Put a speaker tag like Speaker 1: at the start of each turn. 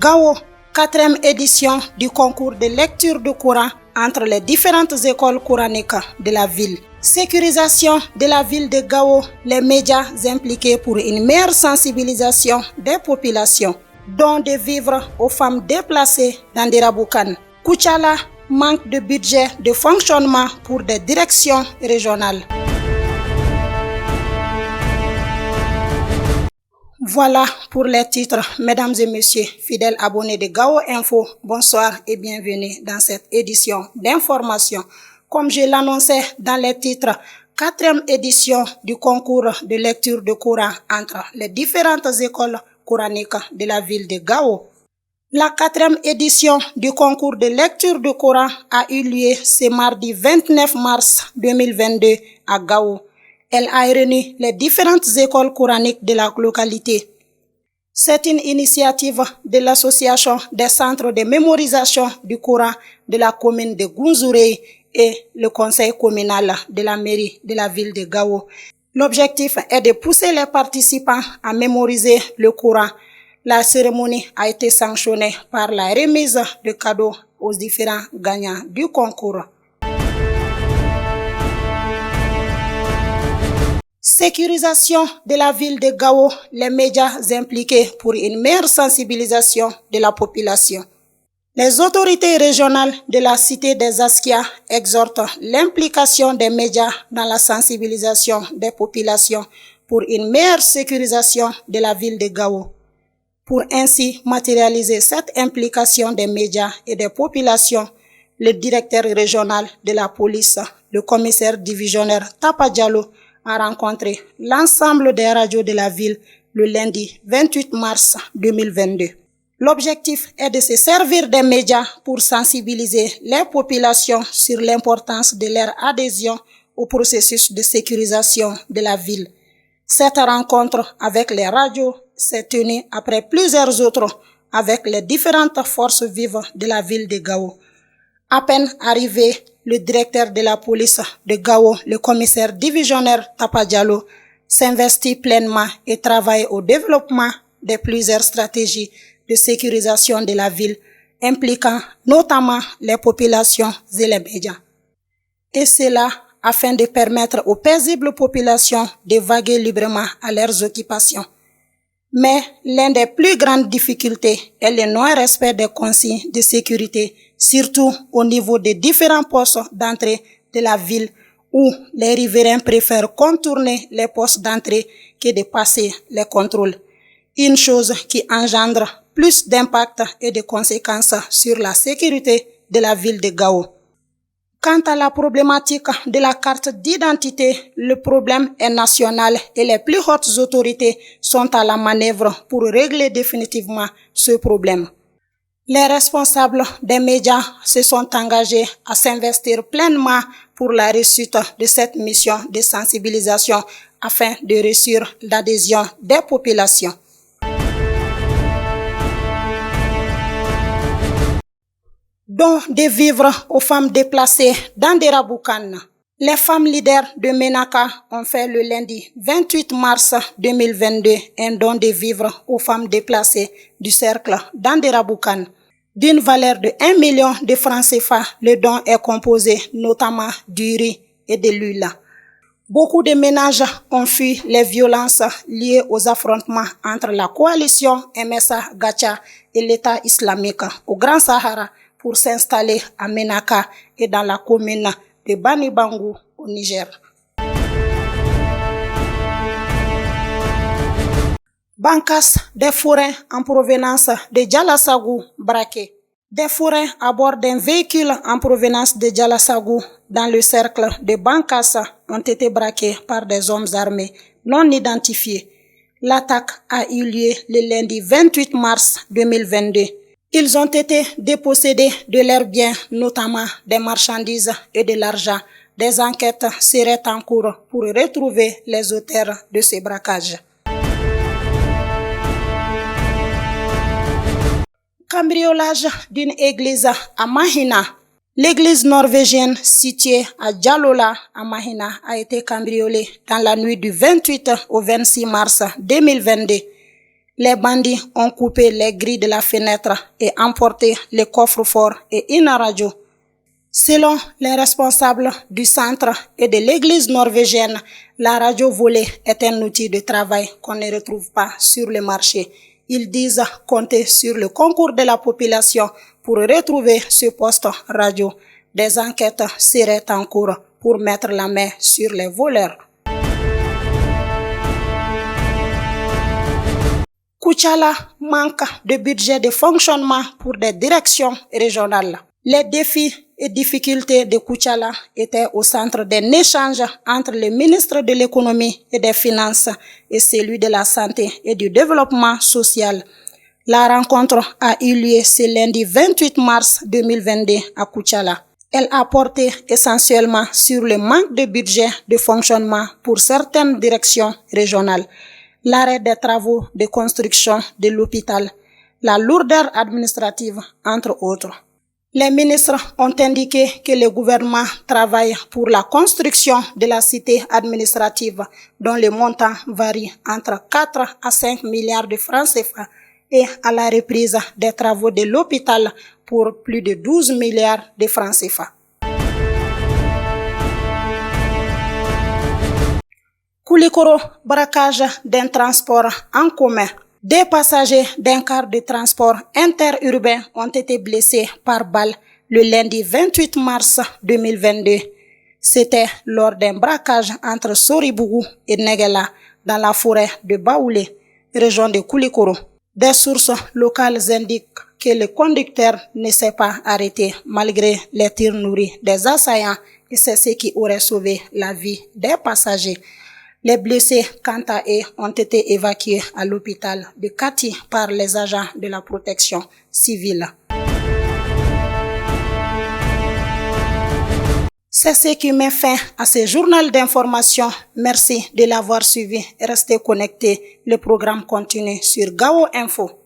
Speaker 1: Gao, 4e édition du concours de lecture du Coran entre les différentes écoles coraniques de la ville. Sécurisation de la ville de Gao, les médias impliqués pour une meilleure sensibilisation des populations. Don de vivres aux femmes déplacées dans Nderaboukane. Koutiala, manque de budget de fonctionnement pour des directions régionales. Voilà pour les titres, mesdames et messieurs, fidèles abonnés de Gao Info, bonsoir et bienvenue dans cette édition d'information. Comme je l'annonçais dans les titres, 4e édition du concours de lecture de Coran entre les différentes écoles coraniques de la ville de Gao. La 4e édition du concours de lecture de Coran a eu lieu ce mardi 29 mars 2022 à Gao. Elle a réuni les différentes écoles coraniques de la localité. C'est une initiative de l'association des centres de mémorisation du Coran de la commune de Gounzouré et le conseil communal de la mairie de la ville de Gao. L'objectif est de pousser les participants à mémoriser le Coran. La cérémonie a été sanctionnée par la remise de cadeaux aux différents gagnants du concours. Sécurisation de la ville de Gao, les médias impliqués pour une meilleure sensibilisation de la population. Les autorités régionales de la cité des Askia exhortent l'implication des médias dans la sensibilisation des populations pour une meilleure sécurisation de la ville de Gao. Pour ainsi matérialiser cette implication des médias et des populations, le directeur régional de la police, le commissaire divisionnaire Tapa Diallo, a rencontré l'ensemble des radios de la ville le lundi 28 mars 2022. L'objectif est de se servir des médias pour sensibiliser les populations sur l'importance de leur adhésion au processus de sécurisation de la ville. Cette rencontre avec les radios s'est tenue après plusieurs autres avec les différentes forces vives de la ville de Gao. À peine arrivé, le directeur de la police de Gao, le commissaire divisionnaire Tapa Diallo, s'investit pleinement et travaille au développement de plusieurs stratégies de sécurisation de la ville, impliquant notamment les populations et les médias. Et cela afin de permettre aux paisibles populations de vaguer librement à leurs occupations. Mais l'une des plus grandes difficultés est le non-respect des consignes de sécurité, surtout au niveau des différents postes d'entrée de la ville où les riverains préfèrent contourner les postes d'entrée que de passer les contrôles. Une chose qui engendre plus d'impact et de conséquences sur la sécurité de la ville de Gao. Quant à la problématique de la carte d'identité, le problème est national et les plus hautes autorités sont à la manœuvre pour régler définitivement ce problème. Les responsables des médias se sont engagés à s'investir pleinement pour la réussite de cette mission de sensibilisation afin de réussir l'adhésion des populations. Don de vivres aux femmes déplacées dans Nderaboukane. Les femmes leaders de Menaka ont fait le lundi 28 mars 2022 un don de vivres aux femmes déplacées du cercle d'Nderaboukane. D'une valeur de 1 million de francs CFA, le don est composé notamment du riz et de l'huile. Beaucoup de ménages ont fui les violences liées aux affrontements entre la coalition MSA Gacha et l'État islamique au Grand Sahara pour s'installer à Menaka et dans la commune de Banibangu au Niger. Bancasse des forains en provenance de Djalassagou braqués. Des forains à bord d'un véhicule en provenance de Djalassagou dans le cercle de Bancasse ont été braqués par des hommes armés non identifiés. L'attaque a eu lieu le lundi 28 mars 2022. Ils ont été dépossédés de leurs biens, notamment des marchandises et de l'argent. Des enquêtes seraient en cours pour retrouver les auteurs de ces braquages. Cambriolage d'une église à Mahina. L'église norvégienne située à Djalola à Mahina a été cambriolée dans la nuit du 28 au 26 mars 2022. Les bandits ont coupé les grilles de la fenêtre et emporté les coffres-forts et une radio. Selon les responsables du centre et de l'église norvégienne, la radio volée est un outil de travail qu'on ne retrouve pas sur le marché. Ils disent compter sur le concours de la population pour retrouver ce poste radio. Des enquêtes seraient en cours pour mettre la main sur les voleurs. Koutiala manque de budget de fonctionnement pour des directions régionales. Les défis et difficultés de Koutiala étaient au centre d'un échange entre le ministre de l'économie et des finances et celui de la santé et du développement social. La rencontre a eu lieu ce lundi 28 mars 2022 à Koutiala. Elle a porté essentiellement sur le manque de budget de fonctionnement pour certaines directions régionales, l'arrêt des travaux de construction de l'hôpital, la lourdeur administrative, entre autres. Les ministres ont indiqué que le gouvernement travaille pour la construction de la cité administrative dont le montant varie entre 4 à 5 milliards de francs CFA et à la reprise des travaux de l'hôpital pour plus de 12 milliards de francs CFA. Koulikoro, braquage d'un transport en commun. Des passagers d'un car de transport interurbain ont été blessés par balle le lundi 28 mars 2022. C'était lors d'un braquage entre Soribougou et Negela dans la forêt de Baoulé, région de Koulikoro. Des sources locales indiquent que le conducteur ne s'est pas arrêté malgré les tirs nourris des assaillants et c'est ce qui aurait sauvé la vie des passagers. Les blessés, quant à eux, ont été évacués à l'hôpital de Kati par les agents de la protection civile. C'est ce qui met fin à ce journal d'information. Merci de l'avoir suivi. Restez connectés. Le programme continue sur Gao Info.